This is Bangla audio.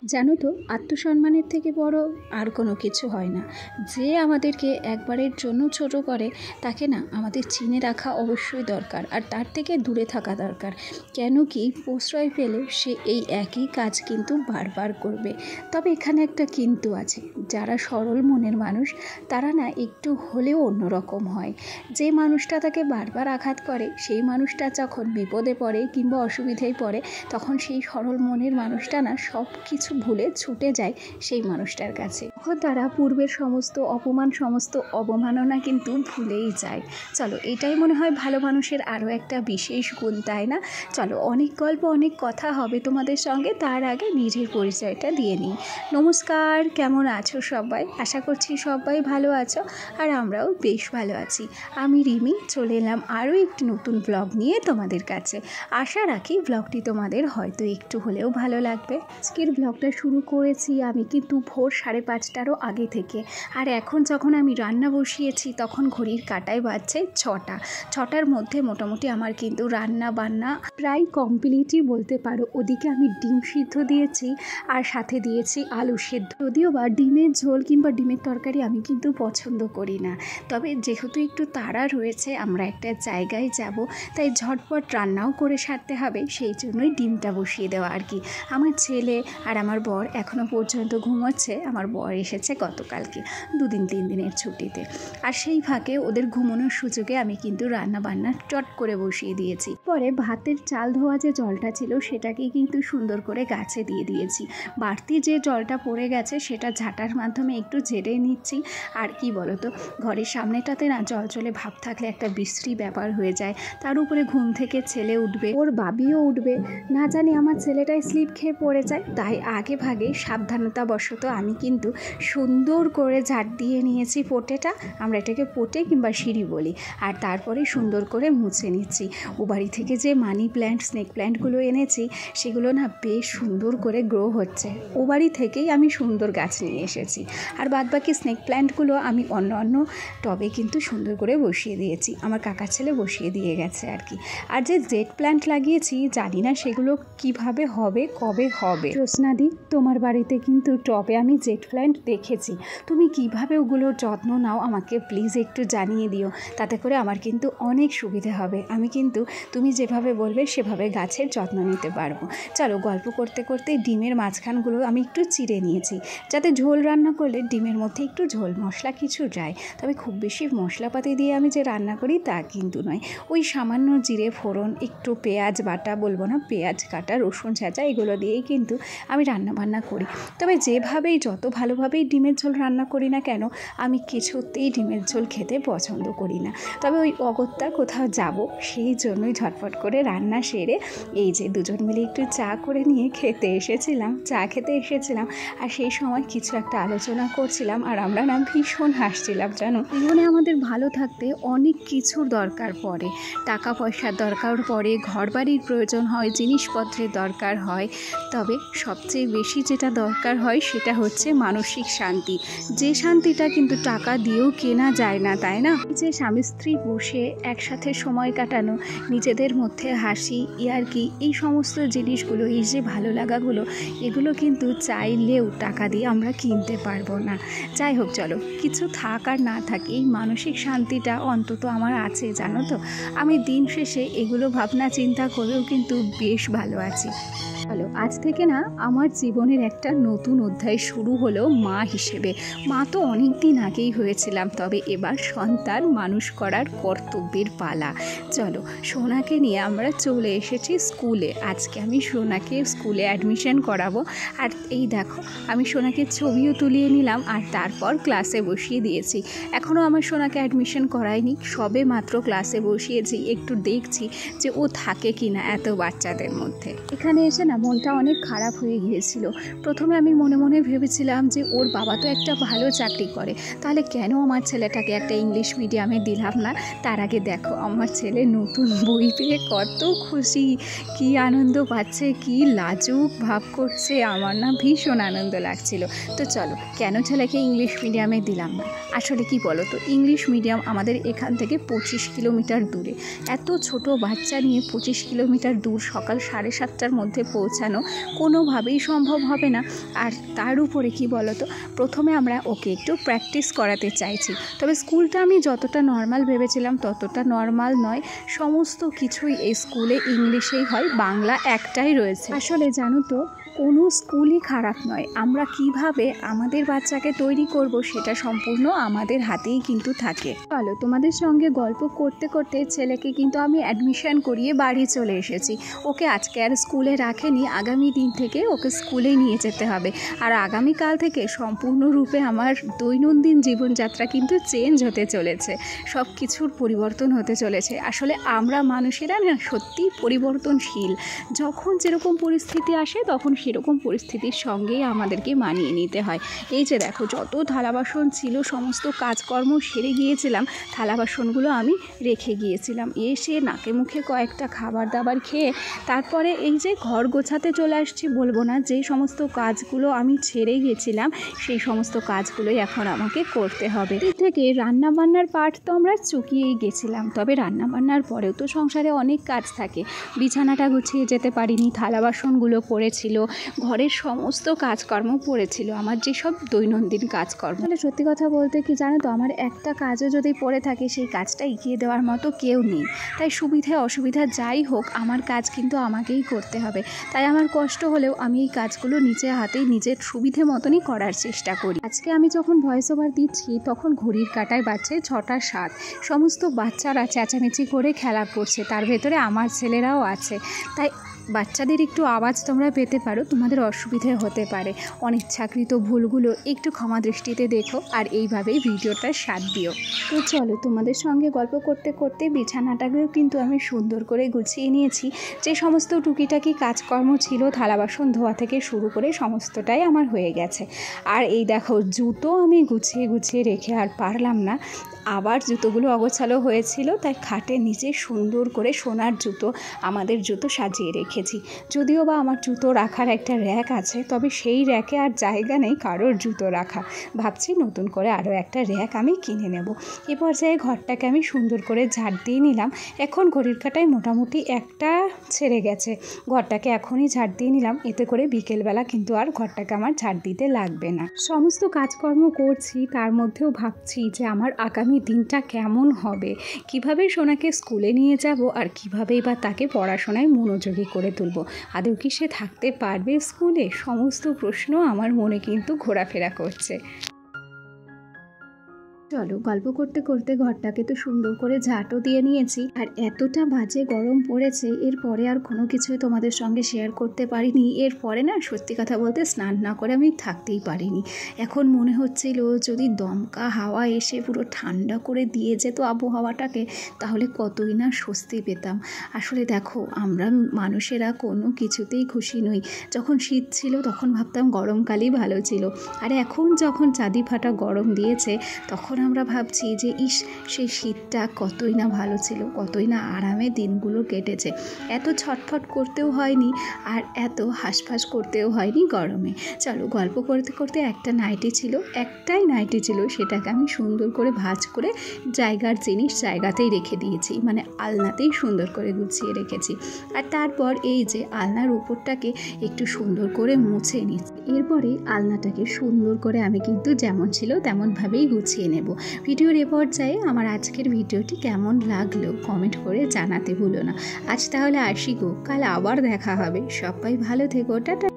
জানো তো, আত্মসম্মানের থেকে বড় আর কোনো কিছু হয় না। যে আমাদেরকে একবারের জন্য ছোট করে তাকে না আমাদের চিনে রাখা অবশ্যই দরকার, আর তার থেকে দূরে থাকা দরকার। কেন কি, প্রশ্রয় পেলে সে এই একই কাজ কিন্তু বারবার করবে। তবে এখানে একটা কিন্তু আছে, যারা সরল মনের মানুষ তারা না একটু হলেও অন্যরকম হয়। যে মানুষটা তাকে বারবার আঘাত করে, সেই মানুষটা যখন বিপদে পড়ে কিংবা অসুবিধায় পড়ে, তখন সেই সরল মনের মানুষটা না সব কিছু ভুলে ছুটে যায় সেই মানুষটার কাছে। তখন তারা পূর্বের সমস্ত অপমান, সমস্ত অবমাননা কিন্তু ভুলেই যায়। চলো, এটাই মনে হয় ভালো মানুষের আরও একটা বিশেষ গুণ, তাই না? চলো, অনেক গল্প অনেক কথা হবে তোমাদের সঙ্গে, তার আগে নিজের পরিচয়টা দিয়ে নিই। নমস্কার, কেমন আছো সবাই? আশা করছি সবাই ভালো আছো, আর আমরাও বেশ ভালো আছি। আমি রিমি, চলে এলাম আরও একটি নতুন ব্লগ নিয়ে তোমাদের কাছে। আশা রাখি ব্লগটি তোমাদের হয়তো একটু হলেও ভালো লাগবে। আজকের ব্লগটা শুরু করেছি আমি কিন্তু ভোর 5:30টারও আগে থেকে, আর এখন যখন আমি রান্না বসিয়েছি তখন ঘড়ির কাঁটায় বাজছে 6টার মধ্যে মোটামুটি আমার কিন্তু রান্না বান্না প্রায় কমপ্লিটই বলতে পারো। ওদিকে আমি ডিম সিদ্ধ দিয়েছি আর সাথে দিয়েছি আলু সেদ্ধ। যদিও বা ডিমের ঝোল কিংবা ডিমের তরকারি আমি কিন্তু পছন্দ করি না, তবে যেহেতু একটু তাড়া রয়েছে, আমরা একটা জায়গায় যাব, তাই ঝটপট রান্নাও করে সারতে হবে, সেই জন্যই ডিমটা বসিয়ে দেওয়া আর কি। আমার ছেলে আর আমার বর এখনও পর্যন্ত ঘুমোচ্ছে। আমার বর এসেছে গতকালকে 2-3 দিনের ছুটিতে, আর সেই ফাঁকে ওদের ঘুমানোর সুযোগে আমি কিন্তু রান্না বান্না চট করে বসিয়ে দিয়েছি। পরে ভাতের চাল ধোয়া যে জলটা ছিল সেটাকে কিন্তু সুন্দর করে গাছে দিয়ে দিয়েছি। বাড়তি যে জলটা পড়ে গেছে সেটা ঝাঁটার মাধ্যমে একটু ঝেড়ে নিচ্ছি। আর কি বলো তো, ঘরের সামনেটাতে না জল চলে ভাব থাকলে একটা বিশ্রী ব্যাপার হয়ে যায়। তার উপরে ঘুম থেকে ছেলে উঠবে, ওর বাবিও উঠবে, না জানি আমার ছেলেটাই স্লিপ খেয়ে পড়ে যায়। তাই আগে ভাগে সাবধানতাবশত আমি কিন্তু সুন্দর করে ঝাড় দিয়ে নিয়েছি পোটেটা, আমরা এটাকে পোটে কিংবা সিঁড়ি বলি, আর তারপরে সুন্দর করে মুছে নিচ্ছি। ও বাড়ি থেকে যে মানি প্ল্যান্ট, স্নেক প্ল্যান্টগুলো এনেছি সেগুলো না বেশ সুন্দর করে গ্রো হচ্ছে। ও বাড়ি থেকেই আমি সুন্দর গাছ নিয়ে এসেছি, আর বাদবাকি স্নেক প্ল্যান্টগুলো আমি অন্য টবে কিন্তু সুন্দর করে বসিয়ে দিয়েছি। আমার কাকার ছেলে বসিয়ে দিয়ে গেছে আর কি। আর যে জেট প্ল্যান্ট লাগিয়েছি জানি না সেগুলো কিভাবে হবে, কবে হবে। জ্যোৎস্নাদি, তোমার বাড়িতে কিন্তু টবে আমি জেট প্ল্যান্ট দেখেছি, তুমি কিভাবে ওগুলোর যত্ন নাও আমাকে প্লিজ একটু জানিয়ে দিও, তাতে করে আমার কিন্তু অনেক সুবিধা হবে। আমি কিন্তু তুমি যেভাবে বলবে সেভাবে গাছের যত্ন নিতে পারবো। চলো, গল্প করতে করতে ডিমের মাঝখানগুলো আমি একটু চিড়ে নিয়েছি, যাতে ঝোল রান্না করলে ডিমের মধ্যে একটু ঝোল মশলা কিছু যায়। তবে খুব বেশি মশলাপাতি দিয়ে আমি যে রান্না করি তা কিন্তু নয়। ওই সামান্য জিরে ফোড়ন, একটু পেঁয়াজ বাটা, বলবো না পেঁয়াজ কাটা, রসুন ছাঁচা, এগুলো দিয়েই কিন্তু আমি রান্না বান্না করি। তবে যেভাবেই যত ভালোভাবেই ডিমের ঝোল রান্না করি না কেন, আমি কিছুতেই ডিমের ঝোল খেতে পছন্দ করি না। তবে ওই অগত্যা কোথাও যাব, সেই জন্যই ঝটপট করে রান্না সেরে এই যে দুজন মিলে একটু চা করে নিয়ে চা খেতে এসেছিলাম, আর সেই সময় কিছু একটা আলোচনা করছিলাম, আর আমরা না ভীষণ হাসছিলাম। জানো, জীবনে আমাদের ভালো থাকতে অনেক কিছুর দরকার পড়ে, টাকা পয়সার দরকার পড়ে, ঘরবাড়ির প্রয়োজন হয়, জিনিসপত্রের দরকার হয়, তবে সবচেয়ে বেশি যেটা দরকার হয় সেটা হচ্ছে মানসিক শান্তি। যে শান্তিটা কিন্তু টাকা দিয়েও কেনা যায় না, তাই না? যে স্বামী স্ত্রী বসে একসাথে সময় কাটানো, নিজেদের মধ্যে হাসি, ইয়ার্কি, এই সমস্ত জিনিসগুলো, এই যে ভালো লাগাগুলো, এগুলো কিন্তু চাইলেও টাকা দিয়ে আমরা কিনতে পারবো না। যাই হোক, চলো, কিছু থাক আর না থাক, এই মানসিক শান্তিটা অন্তত আমার আছে, জানো তো। আমি দিন শেষে এগুলো ভাবনা চিন্তা করেও কিন্তু বেশ ভালো আছি। চলো, আজ থেকে না আমার জীবনের একটা নতুন অধ্যায় শুরু হলো মা হিসেবে। মা তো অনেক দিন আগেই হয়েছিলাম, তবে এবার সন্তান মানুষ করার কর্তব্যের পালা। চলো, সোনাকে নিয়ে আমরা চলে এসেছি স্কুলে। আজকে আমি সোনাকে স্কুলে অ্যাডমিশন করাবো, আর এই দেখো আমি সোনাকে ছবিও তুলিয়ে নিলাম, আর তারপর ক্লাসে বসিয়ে দিয়েছি। এখনও আমার সোনাকে অ্যাডমিশন করাইনি, সবে মাত্র ক্লাসে বসিয়েছি, একটু দেখছি যে ও থাকে কি না এত বাচ্চাদের মধ্যে। এখানে এসে না মনটা অনেক খারাপ হয়ে গিয়েছিল। প্রথমে আমি মনে মনে ভেবেছিলাম যে ওর বাবা তো একটা ভালো চাকরি করে, তাহলে কেন আমার ছেলেটাকে একটা ইংলিশ মিডিয়ামে দিলাম না। তার আগে দেখো আমার ছেলে নতুন বই পেয়ে কত খুশি, কি আনন্দ পাচ্ছে, কি লাজুক ভাব করছে, আমার না ভীষণ আনন্দ লাগছিল। তো চলো, কেন ছেলেকে ইংলিশ মিডিয়ামে দিলাম না, আসলে কি বলো তো, ইংলিশ মিডিয়াম আমাদের এখান থেকে 25 কিলোমিটার দূরে। এত ছোট বাচ্চা নিয়ে 25 কিলোমিটার দূর সকাল 7:30টার মধ্যে পৌঁছানো কোনোভাবেই সম্ভব হবে না। আর তার উপরে কি বলতো, প্রথমে আমরা ওকে একটু প্র্যাকটিস করাতে চাইছি। তবে স্কুলটা আমি যতটা নর্মাল ভেবেছিলাম ততটা নর্মাল নয়। সমস্ত কিছুই এই স্কুলে ইংলিশেই হয়, বাংলা একটাই রয়েছে। আসলে জানো তো, কোনো স্কুলই খারাপ নয়। আমরা কিভাবে আমাদের বাচ্চাকে তৈরি করব সেটা সম্পূর্ণ আমাদের হাতেই কিন্তু থাকে। চলো, তোমাদের সঙ্গে গল্প করতে করতে ছেলেকে কিন্তু আমি অ্যাডমিশন করিয়ে বাড়ি চলে এসেছি। ওকে আজকে আর স্কুলে রাখেনি, আগামী দিন থেকে ওকে স্কুলে নিয়ে যেতে হবে। আর আগামীকাল থেকে সম্পূর্ণরূপে আমার দৈনন্দিন জীবনযাত্রা কিন্তু চেঞ্জ হতে চলেছে, সব কিছুর পরিবর্তন হতে চলেছে। আসলে আমরা মানুষেরা না সত্যিই পরিবর্তনশীল। যখন যেরকম পরিস্থিতি আসে তখন সেরকম পরিস্থিতির সঙ্গেই আমাদেরকে মানিয়ে নিতে হয়। এই যে দেখো, যত থালা বাসন ছিল সমস্ত কাজকর্ম সেরে গিয়েছিলাম, থালা বাসনগুলো আমি রেখে গিয়েছিলাম। এসে নাকে মুখে কয়েকটা খাবার দাবার খেয়ে তারপরে এই যে ঘর গোছাতে চলে আসছি। বলবো না, যে সমস্ত কাজগুলো আমি ছেড়ে গেছিলাম সেই সমস্ত কাজগুলোই এখন আমাকে করতে হবে। এই থেকে রান্নাবান্নার পার্ট তো আমরা চুকিয়েই গেছিলাম, তবে রান্নাবান্নার পরেও তো সংসারে অনেক কাজ থাকে। বিছানাটা গুছিয়ে যেতে পারিনি, থালা বাসনগুলো পড়েছিল, ঘরের সমস্ত কাজকর্ম পড়েছিল, আমার যেসব দৈনন্দিন কাজকর্ম। তাহলে সত্যি কথা বলতে কি জানো তো, আমার একটা কাজও যদি পড়ে থাকে সেই কাজটা এগিয়ে দেওয়ার মতো কেউ নেই। তাই সুবিধা অসুবিধা যাই হোক আমার কাজ কিন্তু আমাকেই করতে হবে। তাই আমার কষ্ট হলেও আমি এই কাজগুলো নিজের হাতেই নিজের সুবিধে মতনই করার চেষ্টা করি। আজকে আমি যখন ভয়েস ওভার দিচ্ছি তখন ঘড়ির কাঁটায় বাজছে 6টা 7। সমস্ত বাচ্চারা চেঁচামেচি করে খেলা করছে, তার ভেতরে আমার ছেলেরাও আছে। তাই বাচ্চাদের একটু আওয়াজ তোমরা পেতে পারো, তোমাদের অসুবিধে হতে পারে। অনিচ্ছাকৃত ভুলগুলো একটু ক্ষমা দৃষ্টিতে দেখো আর এইভাবেই ভিডিওটা সাথ দিও। তো চলো, তোমাদের সঙ্গে গল্প করতে করতে বিছানাটাকেও কিন্তু আমি সুন্দর করে গুছিয়ে নিয়েছি। যে সমস্ত টুকিটাকি কাজকর্ম ছিল, থালা বাসন ধোয়া থেকে শুরু করে সমস্তটাই আমার হয়ে গেছে। আর এই দেখো, জুতো আমি গুছিয়ে গুছিয়ে রেখে আর পারলাম না, আবার জুতোগুলো অগোছালো হয়েছিল। তাই খাটের নিচে সুন্দর করে সোনার জুতো, আমাদের জুতো সাজিয়ে রেখেছি। যদিও বা আমার জুতো রাখার একটা র্যাক আছে, তবে সেই র্যাকে আর জায়গা নেই কারোর জুতো রাখা। ভাবছি নতুন করে আরও একটা র্যাক আমি কিনে নেব। এ পর্যায়ে ঘরটাকে আমি সুন্দর করে ঝাড় দিয়ে নিলাম। এখন ঘড়ির কাঁটায় মোটামুটি 1টা ছেড়ে গেছে। ঘরটাকে এখনই ঝাড় দিয়ে নিলাম, এতে করে বিকেলবেলা কিন্তু আর ঘরটাকে আমার ঝাড় দিতে লাগবে না। সমস্ত কাজকর্ম করছি, তার মধ্যেও ভাবছি যে আমার আগামী দিনটা কেমন হবে, কিভাবে সোনাকে স্কুলে নিয়ে যাব আর কিভাবেই বা তাকে পড়াশোনায় মনোযোগী করে তুলব। আদৌ কি সে থাকতে পারবে স্কুলে? সমস্ত প্রশ্ন আমার মনে কিন্তু ঘোরাফেরা করছে। চলো, গল্প করতে করতে ঘরটাকে তো সুন্দর করে ঝাঁটও দিয়ে নিয়েছি। আর এতটা বাজে গরম পড়েছে, এরপরে আর কোনো কিছুই তোমাদের সঙ্গে শেয়ার করতে পারিনি। এরপরে না সত্যি কথা বলতে স্নান না করে আমি থাকতেই পারিনি। এখন মনে হচ্ছিল যদি দমকা হাওয়া এসে পুরো ঠান্ডা করে দিয়ে যেত আবহাওয়াটাকে, তাহলে কতই না স্বস্তি পেতাম। আসলে দেখো, আমরা মানুষেরা কোনো কিছুতেই খুশি নই। যখন শীত ছিল তখন ভাবতাম গরমকালই ভালো ছিল, আর এখন যখন চাঁদি ফাটা গরম দিয়েছে তখন আমরা ভাবছি যে সেই শীতটা কতই না ভালো ছিল, কতই না আরামে দিনগুলো কেটেছে। এত ছটফট করতেও হয়নি আর এত হাঁসফাঁস করতেও হয়নি গরমে। চলো, গল্প করতে করতে একটাই নাইটি ছিল, সেটাকে আমি সুন্দর করে ভাঁজ করে জায়গার জিনিস জায়গাতেই রেখে দিয়েছি, মানে আলনাতেই সুন্দর করে গুছিয়ে রেখেছি। আর তারপর এই যে আলনার উপরটাকে একটু সুন্দর করে মুছে নিচ্ছি। এরপরে আলনাটাকে সুন্দর করে আমি কিন্তু যেমন ছিল তেমনভাবেই গুছিয়ে নেব। ভিডিওর এ পর্যায়ে আমার আজকের ভিডিওটি কেমন লাগলো কমেন্ট করে জানাতে ভুলো না। আজ তাহলে আসি গো, কাল আবার দেখা হবে। সবাই ভালো থেকো, টাটা।